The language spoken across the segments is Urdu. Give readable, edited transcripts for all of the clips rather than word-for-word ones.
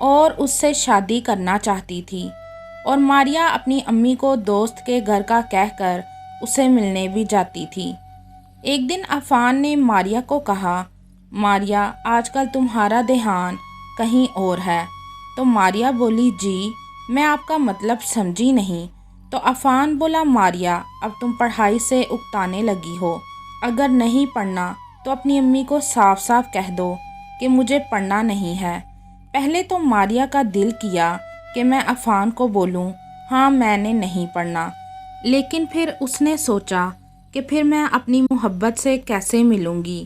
اور اس سے شادی کرنا چاہتی تھی، اور ماریا اپنی امی کو دوست کے گھر کا کہہ کر اسے ملنے بھی جاتی تھی۔ ایک دن عفان نے ماریا کو کہا، ماریا آج کل تمہارا دھیان کہیں اور ہے۔ تو ماریا بولی، جی میں آپ کا مطلب سمجھی نہیں۔ تو عفان بولا، ماریا اب تم پڑھائی سے اکتانے لگی ہو، اگر نہیں پڑھنا تو اپنی امی کو صاف صاف کہہ دو کہ مجھے پڑھنا نہیں ہے۔ پہلے تو ماریا کا دل کیا کہ میں عفان کو بولوں ہاں میں نے نہیں پڑھنا، لیکن پھر اس نے سوچا کہ پھر میں اپنی محبت سے کیسے ملوں گی،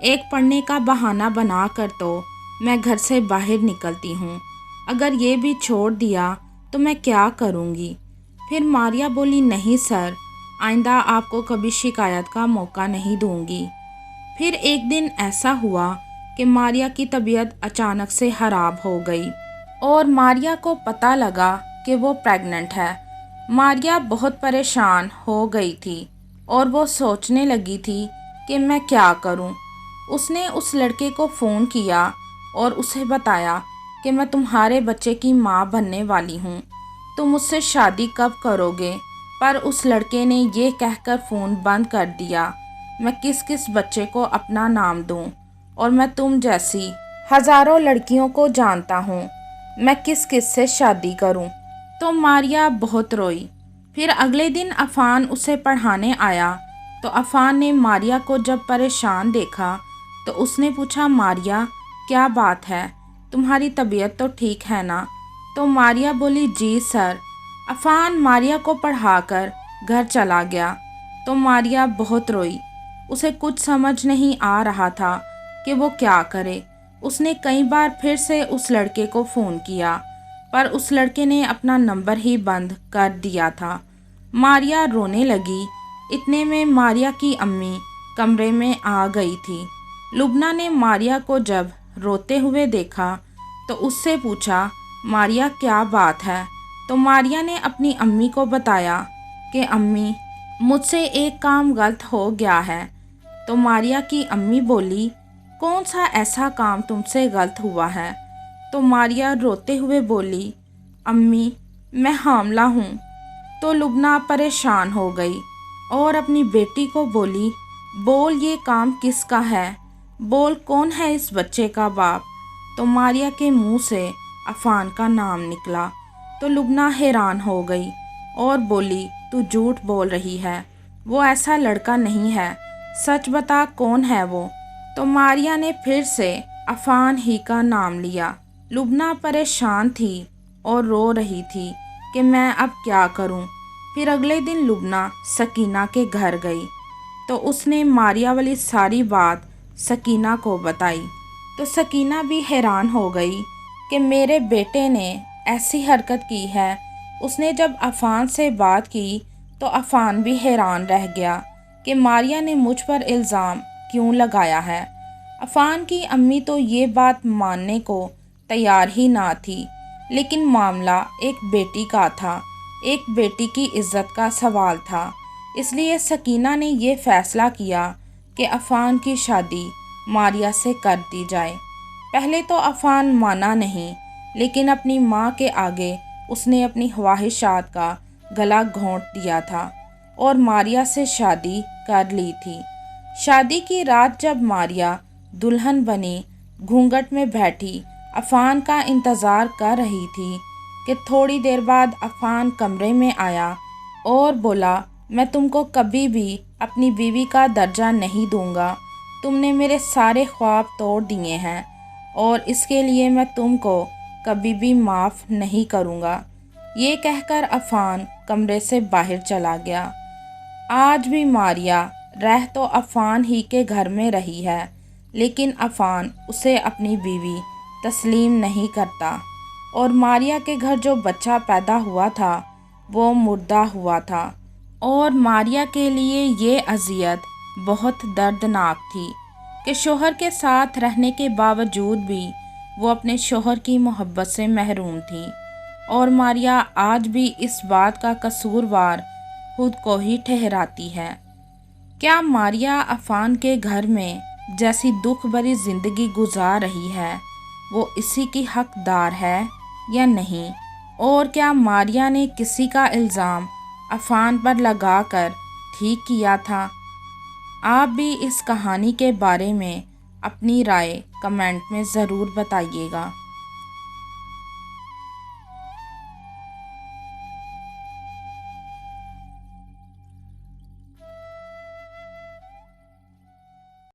ایک پڑھنے کا بہانہ بنا کر تو میں گھر سے باہر نکلتی ہوں، اگر یہ بھی چھوڑ دیا تو میں کیا کروں گی۔ پھر ماریا بولی، نہیں سر، آئندہ آپ کو کبھی شکایت کا موقع نہیں دوں گی۔ پھر ایک دن ایسا ہوا کہ ماریا کی طبیعت اچانک سے خراب ہو گئی اور ماریا کو پتہ لگا کہ وہ پریگننٹ ہے۔ ماریا بہت پریشان ہو گئی تھی اور وہ سوچنے لگی تھی کہ میں کیا کروں۔ اس نے اس لڑکے کو فون کیا اور اسے بتایا کہ میں تمہارے بچے کی ماں بننے والی ہوں، تم مجھ سے شادی کب کرو گے؟ پر اس لڑکے نے یہ کہہ کر فون بند کر دیا، میں کس کس بچے کو اپنا نام دوں، اور میں تم جیسی ہزاروں لڑکیوں کو جانتا ہوں، میں کس کس سے شادی کروں۔ تو ماریا بہت روئی۔ پھر اگلے دن عفان اسے پڑھانے آیا تو عفان نے ماریا کو جب پریشان دیکھا تو اس نے پوچھا، ماریا کیا بات ہے، تمہاری طبیعت تو ٹھیک ہے نا؟ تو ماریا بولی، جی سر۔ عفان ماریا کو پڑھا کر گھر چلا گیا تو ماریا بہت روئی، اسے کچھ سمجھ نہیں آ رہا تھا کہ وہ کیا کرے۔ اس نے کئی بار پھر سے اس لڑکے کو فون کیا پر اس لڑکے نے اپنا نمبر ہی بند کر دیا تھا۔ ماریا رونے لگی، اتنے میں ماریا کی امی کمرے میں آ گئی تھی۔ لبنہ نے ماریا کو جب روتے ہوئے دیکھا تو اس سے پوچھا، ماریا کیا بات ہے؟ تو ماریا نے اپنی امی کو بتایا کہ امی مجھ سے ایک کام غلط ہو گیا ہے۔ تو ماریا کی امی بولی، کون سا ایسا کام تم سے غلط ہوا ہے؟ تو ماریا روتے ہوئے بولی، امی میں حاملہ ہوں۔ تو لبنہ پریشان ہو گئی اور اپنی بیٹی کو بولی، بول یہ کام کس کا ہے، بول کون ہے اس بچے کا باپ؟ تو ماریا کے منہ سے عفان کا نام نکلا تو لبنہ حیران ہو گئی اور بولی، تو جھوٹ بول رہی ہے، وہ ایسا لڑکا نہیں ہے، سچ بتا کون ہے وہ؟ تو ماریا نے پھر سے عفان ہی کا نام لیا۔ لبنہ پریشان تھی اور رو رہی تھی کہ میں اب کیا کروں۔ پھر اگلے دن لبنہ سکینہ کے گھر گئی تو اس نے ماریا والی ساری بات سکینہ کو بتائی تو سکینہ بھی حیران ہو گئی کہ میرے بیٹے نے ایسی حرکت کی ہے۔ اس نے جب عفان سے بات کی تو عفان بھی حیران رہ گیا کہ ماریا نے مجھ پر الزام کیوں لگایا ہے۔ عفان کی امی تو یہ بات ماننے کو تیار ہی نہ تھی، لیکن معاملہ ایک بیٹی کا تھا، ایک بیٹی کی عزت کا سوال تھا، اس لیے سکینہ نے یہ فیصلہ کیا کہ عفان کی شادی ماریا سے کر دی جائے۔ پہلے تو عفان مانا نہیں، لیکن اپنی ماں کے آگے اس نے اپنی خواہشات کا گلا گھونٹ دیا تھا اور ماریا سے شادی کر لی تھی۔ شادی کی رات جب ماریا دلہن بنی گھونگھٹ میں بیٹھی عفان کا انتظار کر رہی تھی کہ تھوڑی دیر بعد عفان کمرے میں آیا اور بولا، میں تم کو کبھی بھی اپنی بیوی کا درجہ نہیں دوں گا، تم نے میرے سارے خواب توڑ دیے ہیں اور اس کے لیے میں تم کو کبھی بھی معاف نہیں کروں گا۔ یہ کہہ کر عفان کمرے سے باہر چلا گیا۔ آج بھی ماریا رہ تو عفان ہی کے گھر میں رہی ہے، لیکن عفان اسے اپنی بیوی تسلیم نہیں کرتا اور ماریا کے گھر جو بچہ پیدا ہوا تھا وہ مردہ ہوا تھا، اور ماریا کے لیے یہ اذیت بہت دردناک تھی کہ شوہر کے ساتھ رہنے کے باوجود بھی وہ اپنے شوہر کی محبت سے محروم تھی، اور ماریا آج بھی اس بات کا قصوروار خود کو ہی ٹھہراتی ہے۔ کیا ماریا عفان کے گھر میں جیسی دکھ بھری زندگی گزار رہی ہے وہ اسی کی حقدار ہے یا نہیں، اور کیا ماریا نے کسی کا الزام عفان پر لگا کر ٹھیک کیا تھا؟ آپ بھی اس کہانی کے بارے میں اپنی رائے کمنٹ میں ضرور بتائیے گا۔